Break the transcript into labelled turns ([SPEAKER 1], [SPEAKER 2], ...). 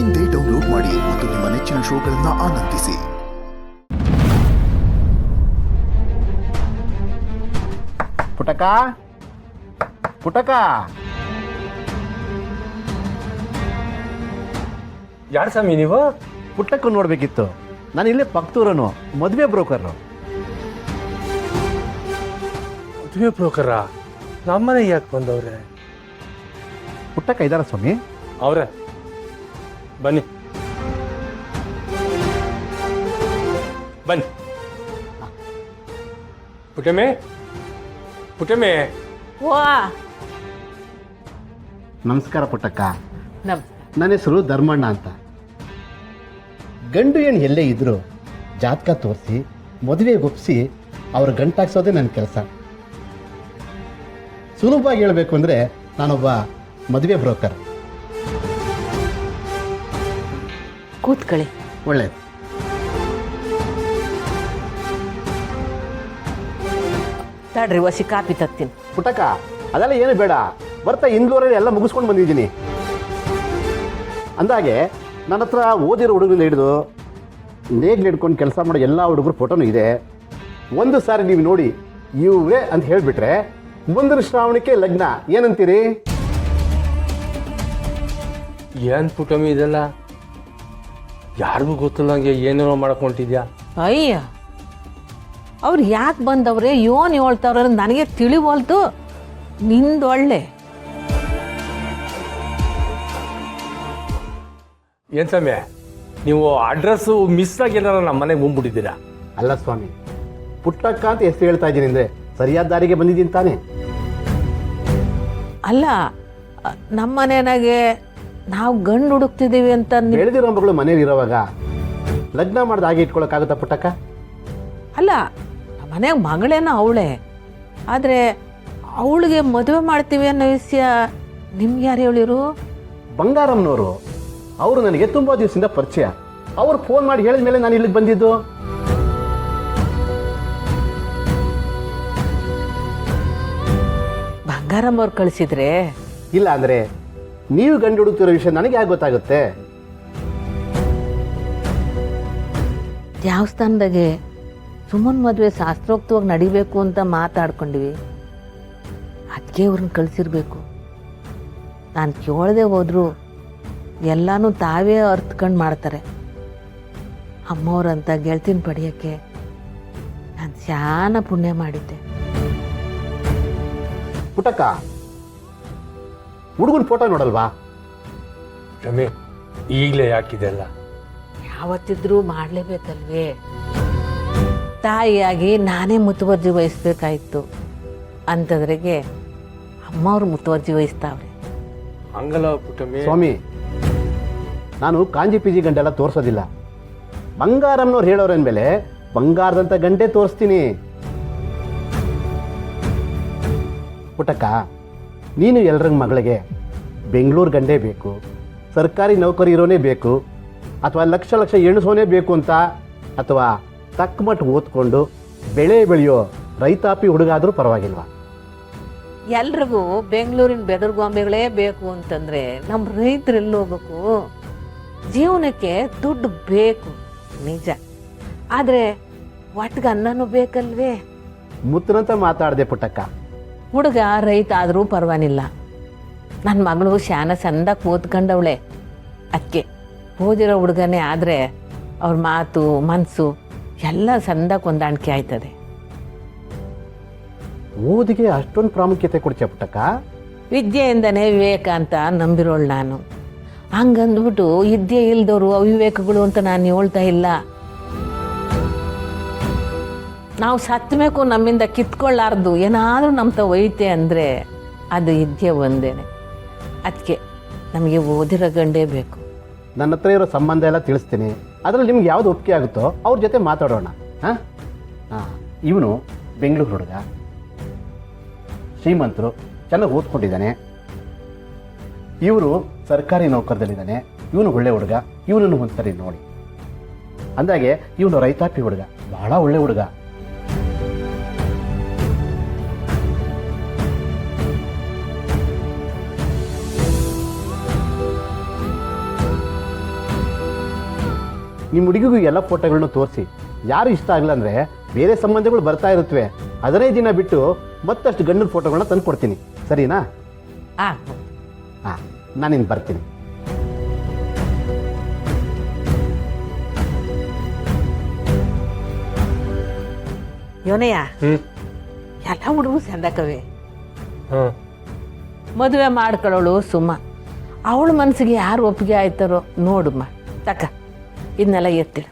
[SPEAKER 1] ಇಂದೇ ಡೌನ್ಲೋಡ್ ಮಾಡಿ ಮತ್ತು ನಿಮ್ಮ ನೆಚ್ಚಿನ ಶೋಗಳನ್ನು ಆನಂದಿಸಿ.
[SPEAKER 2] ಪುಟಕ ಪುಟಕ,
[SPEAKER 3] ಯಾರು ಸ್ವಾಮಿ ನೀವು?
[SPEAKER 2] ಪುಟ್ಟಕ್ಕ ನೋಡ್ಬೇಕಿತ್ತು. ನಾನು ಇಲ್ಲೇ ಪಕ್ತೂರನು, ಮದುವೆ ಬ್ರೋಕರ್.
[SPEAKER 3] ಮದುವೆ ಬ್ರೋಕರ? ನಮ್ಮನೆ ಯಾಕೆ ಬಂದವ್ರೆ?
[SPEAKER 2] ಪುಟ್ಟಕ್ಕ ಇದ್ದಾರ ಸ್ವಾಮಿ?
[SPEAKER 3] ಅವ್ರೆ, ಬನ್ನಿ ಬನ್ನಿ. ಪುಟಮೆ, ಪುಟಮೆ.
[SPEAKER 4] ವಾ,
[SPEAKER 2] ನಮಸ್ಕಾರ ಪುಟ್ಟಕ್ಕ.
[SPEAKER 4] ನಮಸ್ಕಾರ.
[SPEAKER 2] ನನ್ನ ಹೆಸರು ಧರ್ಮಣ್ಣ ಅಂತ. ಗಂಡು ಹೆಣ್ಣು ಎಲ್ಲೇ ಇದ್ರು ಜಾತಕ ತೋರಿಸಿ ಮದುವೆಗೆ ಒಪ್ಪಿಸಿ ಅವ್ರ ಗಂಟಾಕ್ಸೋದೇ ನನ್ನ ಕೆಲಸ. ಸುಲಭವಾಗಿ ಹೇಳಬೇಕು ಅಂದರೆ ನಾನೊಬ್ಬ ಮದುವೆ ಬ್ರೋಕರ್.
[SPEAKER 4] ಕೂತ್ಕೊಳ್ಳಿ.
[SPEAKER 2] ಒಳ್ಳೇದು.
[SPEAKER 4] ತಡ್ರಿ, ವಸಿ ಕಾಪಿ ತತ್ತೀನಿ.
[SPEAKER 2] ಪುಟ್ಟಕ್ಕ, ಅದೆಲ್ಲ ಏನು ಬೇಡ, ಬರ್ತಾ ಇಂದೂರಲ್ಲಿ ಎಲ್ಲ ಮುಗಿಸ್ಕೊಂಡು ಬಂದಿದ್ದೀನಿ. ಅಂದಾಗೆ ನನ್ನ ಹತ್ರ ಓದಿರೋ ಹುಡುಗರಿಂದ ಹಿಡಿದು ನೇಗ್ಲು ಹಿಡ್ಕೊಂಡು ಕೆಲಸ ಮಾಡೋ ಎಲ್ಲ ಹುಡುಗರು ಫೋಟೋನು ಇದೆ. ಒಂದು ಸಾರಿ ನೀವು ನೋಡಿ ಇವರೇ ಅಂತ ಹೇಳಿಬಿಟ್ರೆ ಮುಂದಿನ ಶ್ರಾವಣಕ್ಕೆ ಲಗ್ನ. ಏನಂತೀರಿ?
[SPEAKER 3] ಏನ್ ಪುಟಮಿ ಇದೆಲ್ಲ? ಯಾರಿಗೂ ಗೊತ್ತಿಲ್ಲಂಗೆ ಏನೇನೋ ಮಾಡ್ಕೊಂಡಿದ್ಯಾ?
[SPEAKER 4] ಅಯ್ಯ, ಅವ್ರು ಯಾಕೆ ಬಂದವ್ರೆ, ಯೋನ್ ಹೇಳ್ತಾವ್ರ ನನಗೆ ತಿಳಿವಲ್ತು. ನಿಂದೊಳ್ಳೆ.
[SPEAKER 3] ಏನ್ ಸ್ವಾಮಿ, ನೀವು ಅಡ್ರೆಸ್ಸು ಮಿಸ್ ಆಗಿಲ್ಲ ನಮ್ಮ ಮನೆಗೆ ಬಂದ್ಬಿಟ್ಟಿದ್ದೀರಾ?
[SPEAKER 2] ಅಲ್ಲ ಸ್ವಾಮಿ, ಪುಟ್ಟಕ್ಕ ಅಂತ ಎಷ್ಟು ಹೇಳ್ತಾ ಇದ್ದೀನಿ ಅಂದರೆ ಸರಿಯಾದ ದಾರಿಗೆ ಬಂದಿದ್ದೀನಿ ತಾನೇ?
[SPEAKER 4] ಅಲ್ಲ, ನಮ್ಮ ಮನೆಯಾಗೆ ನಾವು ಗಂಡು ಹುಡುಕ್ತಿದ್ದೀವಿ ಅಂತ
[SPEAKER 2] ಬೆಳೆದಿರೋ ಮಗಳು ಮನೇಲಿ ಇರೋವಾಗ ಲಗ್ನ ಮಾಡ್ದು ಹಾಗೆ ಇಟ್ಕೊಳಕ್ಕಾಗುತ್ತಾ ಪುಟ್ಟಕ್ಕ?
[SPEAKER 4] ಅಲ್ಲ, ನಮ್ಮ ಮನೆಯಾಗ ಮಗಳೇನೋ ಅವಳೆ. ಆದರೆ ಅವಳಿಗೆ ಮದುವೆ ಮಾಡ್ತೀವಿ ಅನ್ನೋ ವಿಷಯ ನಿಮ್ಗೆ ಯಾರು ಹೇಳಿರು?
[SPEAKER 2] ಬಂಗಾರಮ್ಮನವರು. ಅವರು ನನಗೆ ತುಂಬ ದಿವಸದಿಂದ ಪರಿಚಯ. ಅವ್ರು ಫೋನ್ ಮಾಡಿ ಹೇಳಿದ ಮೇಲೆ ನಾನು ಇಲ್ಲಿಗೆ ಬಂದಿದ್ದು.
[SPEAKER 4] ಬಂಗಾರಮ್ಮವ್ರು ಕಳಿಸಿದ್ರೆ?
[SPEAKER 2] ಇಲ್ಲ ಅಂದರೆ ನೀವು ಗಂಡು ಹುಡುಕ್ತಿರೋ ವಿಷಯ ನನಗೆ ಯಾಕೆ ಗೊತ್ತಾಗುತ್ತೆ?
[SPEAKER 4] ದೇವಸ್ಥಾನದಾಗೆ ಸುಮನ್ ಮದುವೆ ಶಾಸ್ತ್ರೋಕ್ತವಾಗಿ ನಡಿಬೇಕು ಅಂತ ಮಾತಾಡ್ಕೊಂಡಿವಿ. ಅದಕ್ಕೆ ಅವ್ರನ್ನ ಕಳಿಸಿರ್ಬೇಕು. ನಾನು ಕೇಳದೆ ಹೋದ್ರು ಎಲ್ಲನೂ ತಾವೇ ಅರ್ತ್ಕೊಂಡು ಮಾಡ್ತಾರೆ. ಅಮ್ಮವ್ರಂತ ಗೆಳ್ತಿನ ಪಡೆಯೋಕ್ಕೆ ನಾನು ಶಾನ ಪುಣ್ಯ ಮಾಡಿದ್ದೆ.
[SPEAKER 2] ಪುಟ್ಟಕ್ಕ, ಹುಡುಗನ ಫೋಟೋ ನೋಡಲ್ವಾ?
[SPEAKER 3] ರಮೇ, ಈಗಲೇ ಯಾಕಿದೆಲ್ಲ?
[SPEAKER 4] ಯಾವತ್ತಿದ್ರೂ ಮಾಡಲೇಬೇಕಲ್ವೇ? ತಾಯಿಯಾಗಿ ನಾನೇ ಮುತುವರ್ಜಿ ವಹಿಸ್ಬೇಕಾಯ್ತು ಅಂಥದ್ರಿಗೆ ಅಮ್ಮವ್ರು ಮುತುವರ್ಜಿ ವಹಿಸ್ತಾವ್ರೆ.
[SPEAKER 3] ಹಂಗಲ್ಲ ಪುಟಮಿ.
[SPEAKER 2] ಸ್ವಾಮಿ, ನಾನು ಕಾಂಜಿ ಪಿಜಿ ಗಂಡೆಲ್ಲ ತೋರಿಸೋದಿಲ್ಲ. ಬಂಗಾರಮ್ಮನವ್ರು ಹೇಳೋರ ಮೇಲೆ ಬಂಗಾರದಂಥ ಗಂಟೆ ತೋರಿಸ್ತೀನಿ. ಪುಟ್ಟಕ್ಕ, ನೀನು ಎಲ್ಲರ ಮಗಳಿಗೆ ಬೆಂಗಳೂರು ಗಂಡೇ ಬೇಕು, ಸರ್ಕಾರಿ ನೌಕರಿ ಇರೋನೇ ಬೇಕು, ಅಥವಾ ಲಕ್ಷ ಲಕ್ಷ ಎಣಿಸೋನೇ ಬೇಕು ಅಂತ, ಅಥವಾ ತಕ್ಕ ಮಟ್ಟ ಓದ್ಕೊಂಡು ಬೆಳೆ ಬೆಳೆಯೋ ರೈತಾಪಿ ಹುಡುಗ ಆದರೂ ಪರವಾಗಿಲ್ವಾ?
[SPEAKER 4] ಎಲ್ರಿಗೂ ಬೆಂಗಳೂರಿನ ಬೆದರ್ಗೊಂಬೆಗಳೇ ಬೇಕು ಅಂತಂದರೆ ನಮ್ಮ ರೈತರು ಎಲ್ಲಿ ಹೋಗ್ಬೇಕು? ಜೀವನಕ್ಕೆ ದುಡ್ಡು ಬೇಕು ನಿಜ, ಆದರೆ ಒಟ್ಟಿಗೆ ಅನ್ನನೂ ಬೇಕಲ್ವೇ?
[SPEAKER 2] ಮುತ್ತನಂತ ಮಾತಾಡಿದೆ ಪುಟ್ಟಕ್ಕ.
[SPEAKER 4] ಹುಡುಗ ರೈತ ಆದರೂ ಪರವಾಗಿಲ್ಲ. ನನ್ನ ಮಗಳು ಶಾನ ಚಂದಾಗಿ ಓದ್ಕೊಂಡವಳೆ. ಅದಕ್ಕೆ ಓದಿರೋ ಹುಡುಗನೇ ಆದರೆ ಅವ್ರ ಮಾತು ಮನಸ್ಸು ಎಲ್ಲ ಚಂದಾಗಿ ಹೊಂದಾಣಿಕೆ ಆಯ್ತದೆ.
[SPEAKER 2] ಓದಿಗೆ ಅಷ್ಟೊಂದು ಪ್ರಾಮುಖ್ಯತೆ ಕೊಡ್ತೀಯ ಪುಟ್ಟಕ್ಕ?
[SPEAKER 4] ವಿದ್ಯೆಯಿಂದನೇ ವಿವೇಕ ಅಂತ ನಂಬಿರೋಳು ನಾನು. ಹಂಗಂದ್ಬಿಟ್ಟು ವಿದ್ಯೆ ಇಲ್ದವರು ಅವಿವೇಕಗಳು ಅಂತ ನಾನು ಹೇಳ್ತಾ ಇಲ್ಲ. ನಾವು ಸತ್ತಬೇಕು ನಮ್ಮಿಂದ ಕಿತ್ಕೊಳ್ಳಾರ್ದು ಏನಾದರೂ ನಮ್ಮ ಒಯ್ತೆ ಅಂದರೆ ಅದು ವಿದ್ಯೆ ಒಂದೇನೆ. ಅದಕ್ಕೆ ನಮಗೆ ಓದಿರೋ ಗಂಡೇ ಬೇಕು.
[SPEAKER 2] ನನ್ನ ಹತ್ರ ಇರೋ ಸಂಬಂಧ ಎಲ್ಲ ತಿಳಿಸ್ತೀನಿ. ಅದರಲ್ಲಿ ನಿಮ್ಗೆ ಯಾವ್ದು ಒಪ್ಪಿಗೆ ಆಗುತ್ತೋ ಅವ್ರ ಜೊತೆ ಮಾತಾಡೋಣ. ಹಾಂ ಹಾಂ. ಇವನು ಬೆಂಗಳೂರು ಹುಡುಗ, ಶ್ರೀಮಂತರು, ಚೆನ್ನಾಗಿ ಓದ್ಕೊಂಡಿದ್ದಾನೆ. ಇವರು ಸರ್ಕಾರಿ ನೌಕರದಲ್ಲಿದ್ದಾನೆ. ಇವನು ಒಳ್ಳೆ ಹುಡುಗ. ಇವನನ್ನು ಒಂದ್ಸರಿ ನೋಡಿ. ಅಂದಾಗೆ ಇವನು ರೈತಾಪಿ ಹುಡುಗ, ಬಹಳ ಒಳ್ಳೆ ಹುಡುಗ. ನಿಮ್ಮ ಹುಡುಗಿಗೂ ಎಲ್ಲ ಫೋಟೋಗಳನ್ನ ತೋರಿಸಿ. ಯಾರು ಇಷ್ಟ ಆಗಲ್ಲ ಅಂದರೆ ಬೇರೆ ಸಂಬಂಧಗಳು ಬರ್ತಾ ಇರುತ್ತವೆ. 15 ದಿನ ಬಿಟ್ಟು ಮತ್ತಷ್ಟು ಗಂಡನ ಫೋಟೋಗಳನ್ನ ತಂದು ಕೊಡ್ತೀನಿ, ಸರಿನಾ?
[SPEAKER 4] ಆಗ್ಬೋದು.
[SPEAKER 2] ಹಾಂ, ನಾನಿನ್ನು ಬರ್ತೀನಿ.
[SPEAKER 4] ಯೋನಯ್ಯ,
[SPEAKER 3] ಹ್ಞೂ
[SPEAKER 4] ಎಲ್ಲ ಹುಡುಗರು ಚಂದಕವೆ.
[SPEAKER 3] ಹ್ಞೂ
[SPEAKER 4] ಮದುವೆ ಮಾಡ್ಕೊಳ್ಳೋಳು ಸುಮ್ಮ. ಅವಳ ಮನಸ್ಸಿಗೆ ಯಾರು ಒಪ್ಪಿಗೆ ಆಯ್ತಾರೋ ನೋಡಮ್ಮ. ತಕ್ಕ ಇದನ್ನೆಲ್ಲ ಎತ್ತಿಡು.